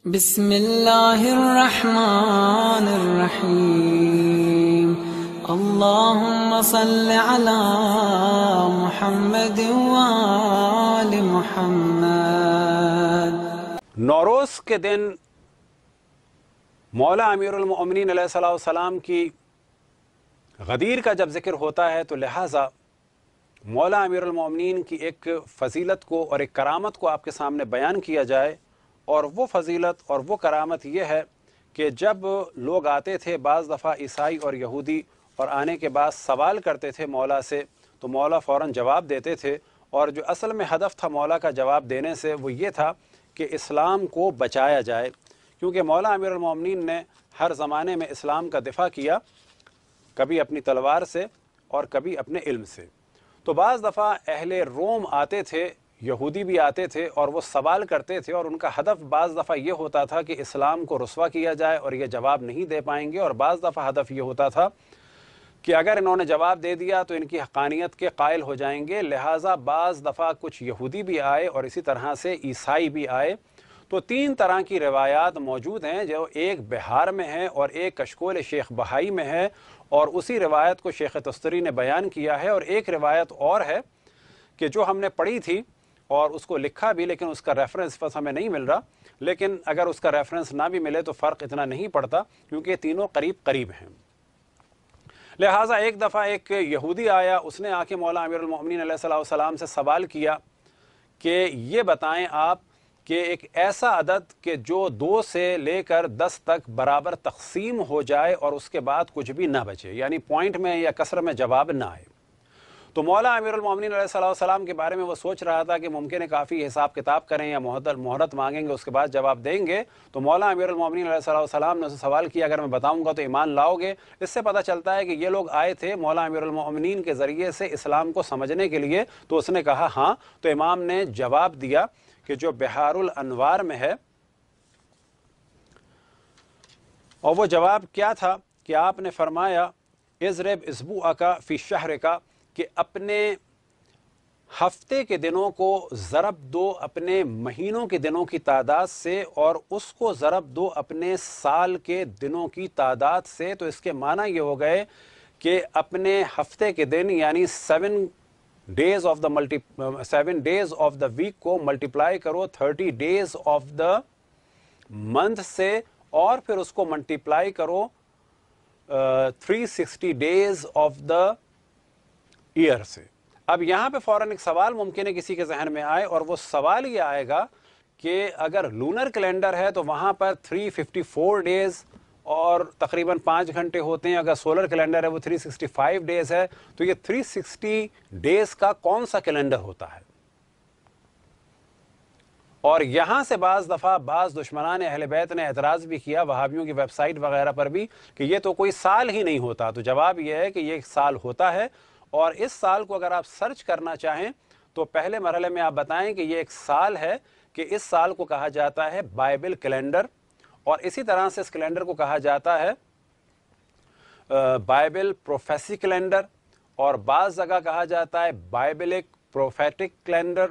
بسم اللہ الرحمن الرحیم اللہم صل علی محمد وآل محمد۔ نوروز کے دن مولا امیر المؤمنین علیہ السلام کی غدیر کا جب ذکر ہوتا ہے تو لہٰذا مولا امیر المؤمنین کی ایک فضیلت کو اور ایک کرامت کو آپ کے سامنے بیان کیا جائے، اور وہ فضیلت اور وہ کرامت یہ ہے کہ جب لوگ آتے تھے بعض دفعہ عیسائی اور یہودی، اور آنے کے بعد سوال کرتے تھے مولا سے، تو مولا فوراً جواب دیتے تھے، اور جو اصل میں ہدف تھا مولا کا جواب دینے سے وہ یہ تھا کہ اسلام کو بچایا جائے، کیونکہ مولا امیر المؤمنین نے ہر زمانے میں اسلام کا دفاع کیا، کبھی اپنی تلوار سے اور کبھی اپنے علم سے۔ تو بعض دفعہ اہل روم آتے تھے، یہودی بھی آتے تھے، اور وہ سوال کرتے تھے، اور ان کا ہدف بعض دفعہ یہ ہوتا تھا کہ اسلام کو رسوا کیا جائے اور یہ جواب نہیں دے پائیں گے، اور بعض دفعہ ہدف یہ ہوتا تھا کہ اگر انہوں نے جواب دے دیا تو ان کی حقانیت کے قائل ہو جائیں گے، لہٰذا بعض دفعہ کچھ یہودی بھی آئے اور اسی طرح سے عیسائی بھی آئے۔ تو تین طرح کی روایات موجود ہیں، جو ایک بہار میں ہے اور ایک کشکول شیخ بہائی میں ہے، اور اسی روایت کو شیخ تستری نے بیان کیا ہے، اور ایک روایت اور ہے کہ جو ہم نے پڑھی تھی اور اس کو لکھا بھی، لیکن اس کا ریفرنس بس ہمیں نہیں مل رہا، لیکن اگر اس کا ریفرنس نہ بھی ملے تو فرق اتنا نہیں پڑتا، کیونکہ تینوں قریب قریب ہیں۔ لہٰذا ایک دفعہ ایک یہودی آیا، اس نے آ کے مولا امیر المؤمنین علیہ السلام سے سوال کیا کہ یہ بتائیں آپ کہ ایک ایسا عدد کہ جو 2 سے لے کر 10 تک برابر تقسیم ہو جائے اور اس کے بعد کچھ بھی نہ بچے، یعنی پوائنٹ میں یا کسر میں جواب نہ آئے۔ تو مولا امیر المؤمنین علیہ السلام کے بارے میں وہ سوچ رہا تھا کہ ممکن ہے کافی حساب کتاب کریں یا مہرت مانگیں گے، اس کے بعد جواب دیں گے۔ تو مولا امیر المؤمنین علیہ السلام نے اسے سوال کیا، اگر میں بتاؤں گا تو ایمان لاؤ گے؟ اس سے پتہ چلتا ہے کہ یہ لوگ آئے تھے مولا امیر المؤمنین کے ذریعے سے اسلام کو سمجھنے کے لیے۔ تو اس نے کہا ہاں، تو امام نے جواب دیا کہ جو بحار الانوار میں ہے، اور وہ جواب کیا تھا کہ آپ نے فرمایا اضرب اسبوعک فی شہرک، کہ اپنے ہفتے کے دنوں کو ضرب دو اپنے مہینوں کے دنوں کی تعداد سے، اور اس کو ضرب دو اپنے سال کے دنوں کی تعداد سے۔ تو اس کے معنی یہ ہو گئے کہ اپنے ہفتے کے دن یعنی 7 ڈیز آف دا ویک کو ملٹیپلائی کرو 30 ڈیز آف دا منتھ سے، اور پھر اس کو ملٹیپلائی کرو 360 ڈیز آف دا ایئر سے۔ اب یہاں پہ فوراً ایک سوال ممکن ہے کسی کے ذہن میں آئے، اور وہ سوال یہ آئے گا کہ اگر لونر کیلنڈر ہے تو وہاں پر 354 ڈیز اور تقریباً 5 گھنٹے ہوتے ہیں، اگر سولر کیلنڈر ہے وہ 365 ڈیز ہے، تو یہ 360 ڈیز کا کون سا کیلنڈر ہوتا ہے؟ اور یہاں سے بعض دفعہ بعض دشمنان اہل بیت نے اعتراض بھی کیا، وہابیوں کی ویب سائٹ وغیرہ پر بھی، کہ یہ تو کوئی سال ہی نہیں ہوتا۔ تو جواب یہ ہے کہ یہ ایک سال ہوتا ہے، اور اس سال کو اگر آپ سرچ کرنا چاہیں تو پہلے مرحلے میں آپ بتائیں کہ یہ ایک سال ہے، کہ اس سال کو کہا جاتا ہے بائبل کیلنڈر، اور اسی طرح سے اس کیلنڈر کو کہا جاتا ہے بائبل پروفیسی کیلنڈر، اور بعض جگہ کہا جاتا ہے بائبلک پروفیٹک کیلنڈر،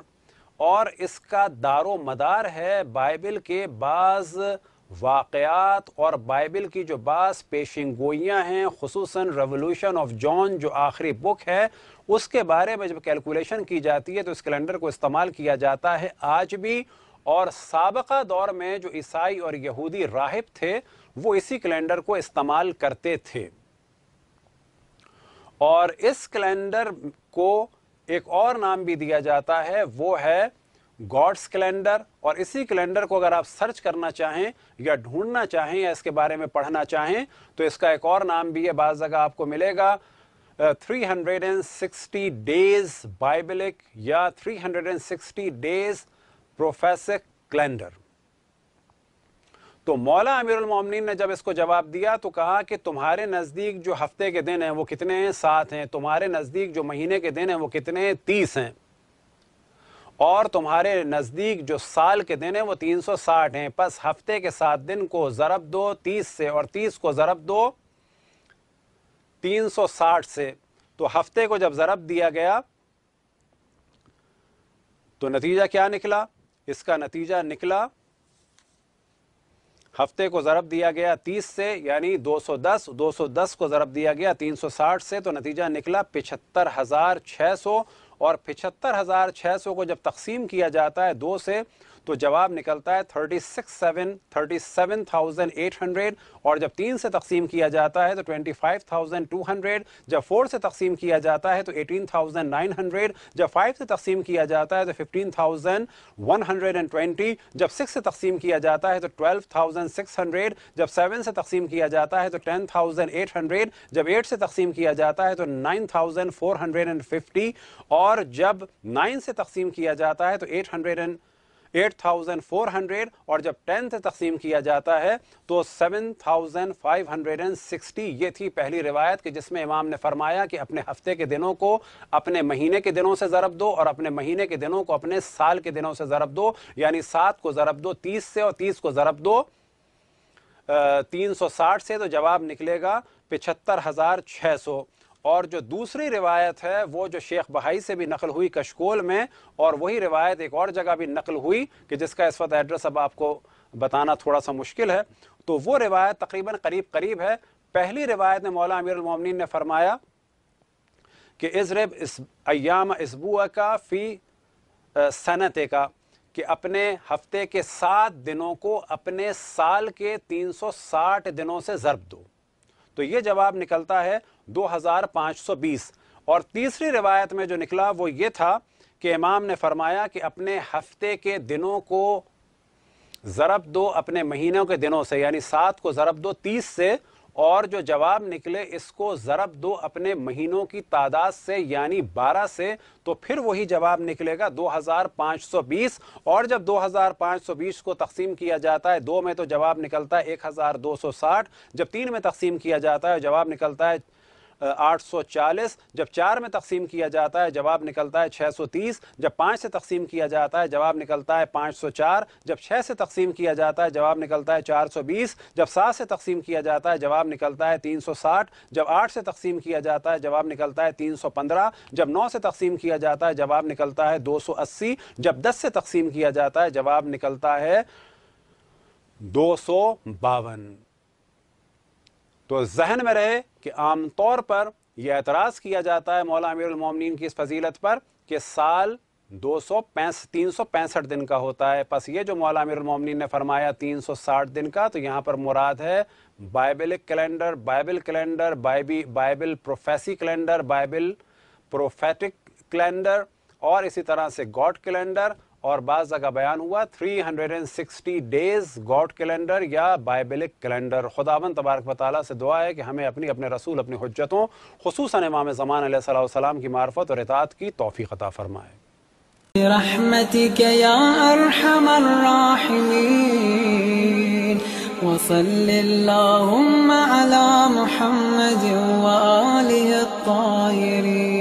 اور اس کا دار و مدار ہے بائبل کے بعض واقعات اور بائبل کی جو بعض پیشن گوئیاں ہیں، خصوصاً ریولوشن آف جان جو آخری بک ہے، اس کے بارے میں جب کیلکولیشن کی جاتی ہے تو اس کیلنڈر کو استعمال کیا جاتا ہے آج بھی، اور سابقہ دور میں جو عیسائی اور یہودی راہب تھے وہ اسی کیلنڈر کو استعمال کرتے تھے۔ اور اس کیلنڈر کو ایک اور نام بھی دیا جاتا ہے، وہ ہے گاڈس کیلنڈر، اور اسی کیلنڈر کو اگر آپ سرچ کرنا چاہیں یا ڈھونڈنا چاہیں یا اس کے بارے میں پڑھنا چاہیں تو اس کا ایک اور نام بھی ہے، بعض جگہ آپ کو ملے گا 360 ڈیز بائبلک یا 360 ڈیز پروفیسک کیلنڈر۔ تو مولا امیر المؤمنین نے جب اس کو جواب دیا تو کہا کہ تمہارے نزدیک جو ہفتے کے دن ہیں وہ کتنے ہیں؟ 7 ہیں۔ تمہارے نزدیک جو مہینے کے دن ہیں وہ کتنے ہیں؟ 30 ہیں۔ اور تمہارے نزدیک جو سال کے دن ہیں وہ 360 ہیں۔ پس ہفتے کے 7 دن کو ضرب دو 30 سے، اور 30 کو ضرب دو 360 سے۔ تو ہفتے کو جب ضرب دیا گیا تو نتیجہ کیا نکلا؟ اس کا نتیجہ نکلا ہفتے کو ضرب دیا گیا 30 سے یعنی 210، 210 کو ضرب دیا گیا 360 سے تو نتیجہ نکلا 75,600، اور 75,600 کو جب تقسیم کیا جاتا ہے 2 سے تو جواب نکلتا ہے 37,800، اور جب 3 سے تقسیم کیا جاتا ہے تو 25,200، جب 4 سے تقسیم کیا جاتا ہے تو 18,900، جب 5 سے تقسیم کیا جاتا ہے تو 15,120، جب 6 سے تقسیم کیا جاتا ہے تو 12,600، جب 7 سے تقسیم کیا جاتا ہے تو 10,800، جب 8 سے تقسیم کیا جاتا ہے تو 9,450، اور جب 9 سے تقسیم کیا جاتا ہے تو 8,400، اور جب 10 سے تقسیم کیا جاتا ہے تو 7,560۔ یہ تھی پہلی روایت کہ جس میں امام نے فرمایا کہ اپنے ہفتے کے دنوں کو اپنے مہینے کے دنوں سے ضرب دو اور اپنے مہینے کے دنوں کو اپنے سال کے دنوں سے ضرب دو، یعنی 7 کو ضرب دو 30 سے اور 30 کو ضرب دو 360 سے تو جواب نکلے گا 75,600۔ اور جو دوسری روایت ہے وہ جو شیخ بہائی سے بھی نقل ہوئی کشکول میں، اور وہی روایت ایک اور جگہ بھی نقل ہوئی کہ جس کا اس وقت ایڈریس اب آپ کو بتانا تھوڑا سا مشکل ہے، تو وہ روایت تقریباً قریب ہے۔ پہلی روایت میں مولا امیر المومنین نے فرمایا کہ اضرب ایام اسبوعک فی سنتک، کہ اپنے ہفتے کے 7 دنوں کو اپنے سال کے 360 دنوں سے ضرب دو، تو یہ جواب نکلتا ہے 2,520۔ اور تیسری روایت میں جو نکلا وہ یہ تھا کہ امام نے فرمایا کہ اپنے ہفتے کے دنوں کو ضرب دو اپنے مہینوں کے دنوں سے، یعنی 7 کو ضرب دو 30 سے، اور جو جواب نکلے اس کو ضرب دو اپنے مہینوں کی تعداد سے یعنی 12 سے، تو پھر وہی جواب نکلے گا 2,520۔ اور جب 2,520 کو تقسیم کیا جاتا ہے 2 میں تو جواب نکلتا ہے 1,260، جب 3 میں تقسیم کیا جاتا ہے جواب نکلتا ہے 840، جب 4 میں تقسیم کیا جاتا ہے جواب نکلتا ہے 630، جب 5 سے تقسیم کیا جاتا ہے جواب نکلتا ہے 504، جب 6 سے تقسیم کیا جاتا ہے جواب نکلتا ہے 420، جب 7 سے تقسیم کیا جاتا ہے جواب نکلتا ہے 360، جب 8 سے تقسیم کیا جاتا ہے جواب نکلتا ہے 315، جب 9 سے تقسیم کیا جاتا ہے جواب نکلتا ہے 280، جب 10 سے تقسیم کیا جاتا ہے جواب نکلتا ہے 252۔ تو ذہن میں رہے کہ عام طور پر یہ اعتراض کیا جاتا ہے مولا امیر المومنین کی اس فضیلت پر کہ سال 365 دن کا ہوتا ہے، پس یہ جو مولا امیر المومنین نے فرمایا 360 دن کا، تو یہاں پر مراد ہے biblical calendar, Bible prophecy calendar, Bible prophetic calendar, اور اسی طرح سے گاڈ کیلنڈر، اور بعض جگہ بیان ہوا 360 ڈیز گاڈ کیلنڈر یا بائبلک کیلنڈر۔ خداوند تبارک و تعالیٰ سے دعا ہے کہ ہمیں اپنے رسول اپنی حجتوں خصوصاً امام زمان علیہ الصلوۃ والسلام کی معرفت اور اطاعت کی توفیق عطا فرمائے۔ برحمتك يا أرحم الراحمين وصل اللهم على محمد وآله الطاهرين۔